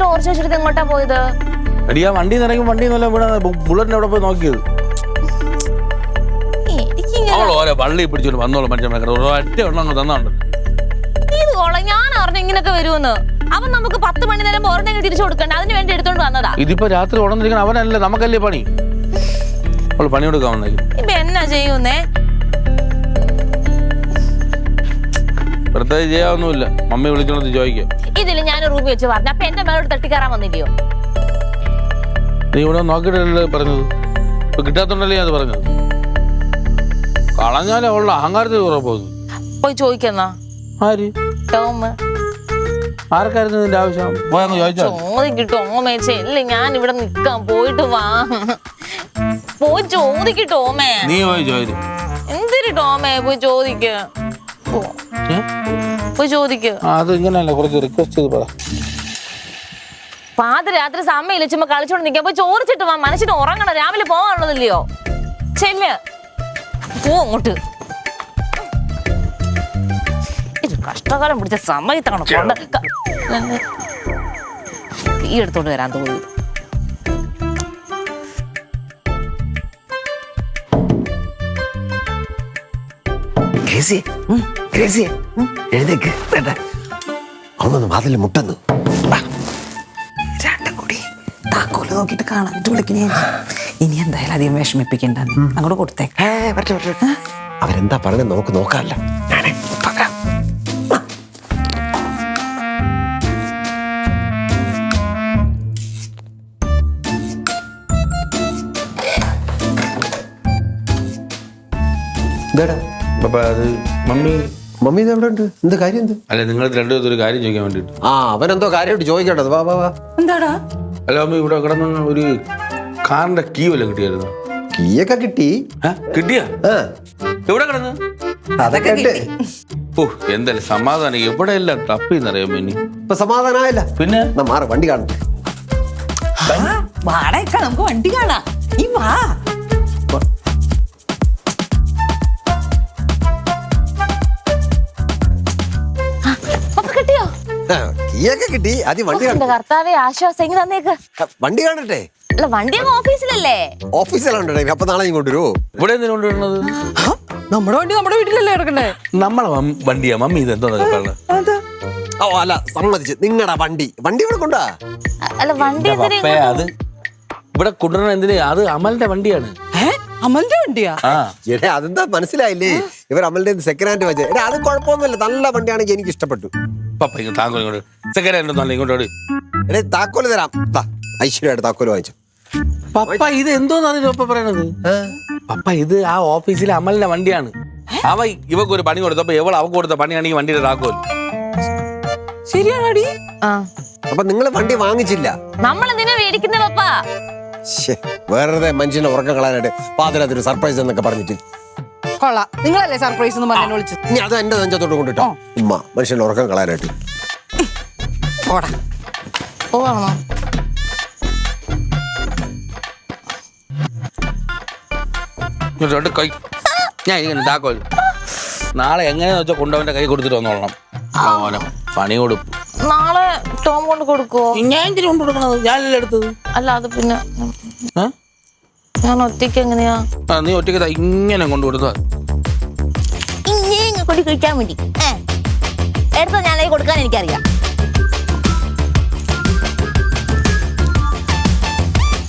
Torch വെച്ചിട്ട് എങ്ങോട്ടാ പോയത്? എടി ആ വണ്ടി നിറങ്ങി വണ്ടി ബുള്ളറ്റിന് എവിടെ പോയി നോക്കിയത്? അവളോരോ വള്ളി പിടിച്ചോണ്ട് വന്നോളൂ മനുഷ്യൻ ഒറ്റ എണ്ണം തന്നുണ്ട്. ഇത് കൊള്ളാം, ഞാൻ അറിഞ്ഞു ഇങ്ങനൊക്കെ വരുമെന്ന്. അവൻ നമുക്ക് 10 മണി നേരം ഓർഡർ തിരിച്ചു കൊടുക്കണ്ട, അതിന് വേണ്ടി എടുത്തോണ്ട് വന്നതാ. ഇതിപ്പോ രാത്രി ഉടന്നിരിക്കണം അവനല്ലേ, നമുക്കല്ലേ പണി. അവള് പണി കൊടുക്കാൻ വന്നേക്കും. ഇപ്പൊ എന്നാ ചെയ്യുന്നേ? പ്രത്യേകിച്ച് ചെയ്യാവൊന്നുമില്ല. മമ്മി വിളിച്ചോണ്ട് ചോദിക്കാം. ഇതില് ഞാൻ റൂമിൽ വെച്ച് പറഞ്ഞു, അപ്പൊ എന്റെ മേലോട്ട് തട്ടിക്കയറാൻ വന്നില്ലയോ? നീ ഇവിടെ നോക്കിയിട്ടല്ലേ പറഞ്ഞത്? ഇപ്പൊ കിട്ടാത്തോണ്ടല്ലേ അത് പറഞ്ഞത്. കളഞ്ഞാലേ അവളുടെ അഹങ്കാരത്തിൽ കുറപ്പോകുന്നു. പോയി ചോദിക്കെന്നാ. ആര്? ടോം. ആർക്കായിരുന്നു ഇതിന്റെ ആവശ്യം? പോയങ്ങ് ചോദിച്ചോ. ചോദിക്കിട്ടോമേ, ചെല്ല്, ഞാൻ ഇവിടെ നിക്കാം, പോയിട്ട് വാ. പോയി ചോദിക്കട്ടോമേ. നീ പോയി ചോദിച്ചു. എന്തിരി ടോമേ പോയി ചോദിക്ക, പോയി ചോദിക്ക. അത് ഇങ്ങനെയല്ല, കുറച്ച് റിക്വസ്റ്റ് ചെയ്ത് പറ. പാതിരാത്രി സമയമില്ല, ചുമ്മാ കളിച്ചോണ്ട് നിൽക്കാൻ. പോയി ചോദിച്ചിട്ട് വാ, മനുഷ്യന് ഉറങ്ങണം, രാവിലെ പോകാനുള്ളതില്ലയോ. ചെല്ല്, പോ അങ്ങോട്ട്. കഷ്ടകാലം പിടിച്ച സമയത്താണ് ഈ എടുത്തോണ്ട് വരാൻ തോന്നി. അവനൊന്ന് വാതില് മുട്ടുന്നു. രണ്ടും കൂടി താക്കോല് നോക്കിട്ട് കാണാനിട്ട് വിളിക്കണേ. ഇനി എന്തായാലും അധികം വിഷമിപ്പിക്കണ്ട, അങ്ങോട്ട് കൊടുത്തേ. അവരെന്താ പറയുന്നത് നമുക്ക് നോക്കാമല്ല. അത് മമ്മി മമ്മി ഇത് എവിടെ ഉണ്ട്? എന്ത് കാര്യം? എന്ത് അല്ല, നിങ്ങൾ രണ്ടുപേരും ഒരു കാര്യം ചോദിക്കാൻ വേണ്ടിട്ട്. അവനെന്തോ കാര്യമായിട്ട് ചോദിക്കേണ്ടത്. വാ വാ വാ. എന്താടാ? അല്ല മമ്മി, ഇവിടെ കിടന്ന ഒരു കാറിന്റെ കീ വല്ലതും കിട്ടിയായിരുന്നു? കീയൊക്കെ കിട്ടി. കിട്ടിയാ? എവിടെ കിടന്ന്? അതൊക്കെ കിട്ടി. ഓ, എന്തായാലും സമാധാനം. എവിടെ എല്ലാം തപ്പിന്നറിയാം ഇനി. ഇപ്പൊ സമാധാനമായില്ല. പിന്നെ മാറി വണ്ടി കാണും. വാടക നമുക്ക് വണ്ടി കാണാം. ഈ വാ. കീയൊക്കെ കിട്ടി. അത് വണ്ടി കർത്താവേ, ആശ്വാസം. എങ്ങനെ തന്നേക്ക്. വണ്ടി കാണട്ടെ. അല്ല, വണ്ടി അങ്ങ് ഓഫീസിലല്ലേ? ഓഫീസിലുണ്ടേ. അപ്പൊ നാളെ ഇങ്ങോട്ട് വരുമോ? ഇവിടെ എന്തിനാ കൊണ്ടുവരുന്നത്? നമ്മുടെ വണ്ടി നമ്മുടെ വീട്ടിലല്ലേ കിടക്കണ്ടേ? നമ്മളെ വണ്ടിയാ മമ്മി. ഇത് എന്താ പറഞ്ഞത്? ഓ അല്ല, സമ്മതിച്ച്. നിങ്ങളുടെ വണ്ടി ഇവിടെ കൊണ്ടാ. അല്ല, വണ്ടി അത് ഇവിടെ കൊണ്ടുവരണ എന്തിനാ? അത് അമലിന്റെ വണ്ടിയാണ്. അമലിന്റെ വണ്ടിയാ? അതെന്താ മനസ്സിലായില്ലേ? ഇവർ അമലിന്റെ സെക്കൻഡ് ഹാൻഡ് വെച്ചേ. അത് കുഴപ്പമൊന്നുമില്ല, നല്ല വണ്ടിയാണെങ്കിൽ എനിക്ക് ഇഷ്ടപ്പെട്ടു. താക്കോൽ സെക്കൻഡ് ഹാൻഡ് ഇങ്ങോട്ട്. താക്കോല് തരാം. ഐശ്വര്യമായിട്ട് താക്കോല് വാങ്ങിച്ചു. പപ്പ ഇത് എന്തോന്നാണ് പപ്പ പറയണത്? പപ്പ ഇത് ആ ഓഫീസിലെ അമലിന്റെ വണ്ടിയാണ്. ഇവക്ക് ഒരു പണി കൊടുത്തപ്പോ അവക്ക് കൊടുത്ത പണിയാണ് ഈ വണ്ടിയുടെ താക്കോൽ. ശരിയാണോടി? അപ്പൊ നിങ്ങൾ വണ്ടി വാങ്ങിച്ചില്ല? നമ്മളെന്തിനാ മേടിക്കുന്ന പപ്പ? വേറെ മനുഷ്യനെ ഉറക്കം കളയാനായിട്ട് പാതിരാത്രി സർപ്രൈസ് എന്നൊക്കെ പറഞ്ഞിട്ട്. കൊള്ളാം, നിങ്ങളല്ലേ സർപ്രൈസ് എന്ന് പറഞ്ഞു വിളിച്ചത്? ഇനി അത് എന്റെ നെഞ്ചത്തോട്ട് കൊണ്ടിട്ടോ. ഉമ്മ മനുഷ്യനെ ഉറക്കം കളയാനായിട്ട്. പോവാണോ? കൈ ഞാൻ ഇങ്ങനെ താക്കോൽ നാളെ എങ്ങനെയാന്ന് വെച്ചാൽ കൊണ്ടവന്റെ കൈ കൊടുത്തിട്ട് വന്നോളണം. പണി കൊടുക്കും. നാളെ ടോം കൊണ്ട് കൊടുക്കുവോ? ഞാൻ എന്തിനു കൊണ്ട് കൊടുക്കണത്? ഞാനല്ലേ എടുത്തത്. അല്ല, അത് പിന്നെ ഞാൻ ഒറ്റയ്ക്ക് എങ്ങനെയാ? നീ ഒറ്റയ്ക്ക് ഇങ്ങനെ കൊണ്ടു കൊടുത്താ കൊണ്ടി കഴിക്കാൻ വേണ്ടി എടുത്ത ഞാനേ കൊടുക്കാൻ എനിക്കറിയാം.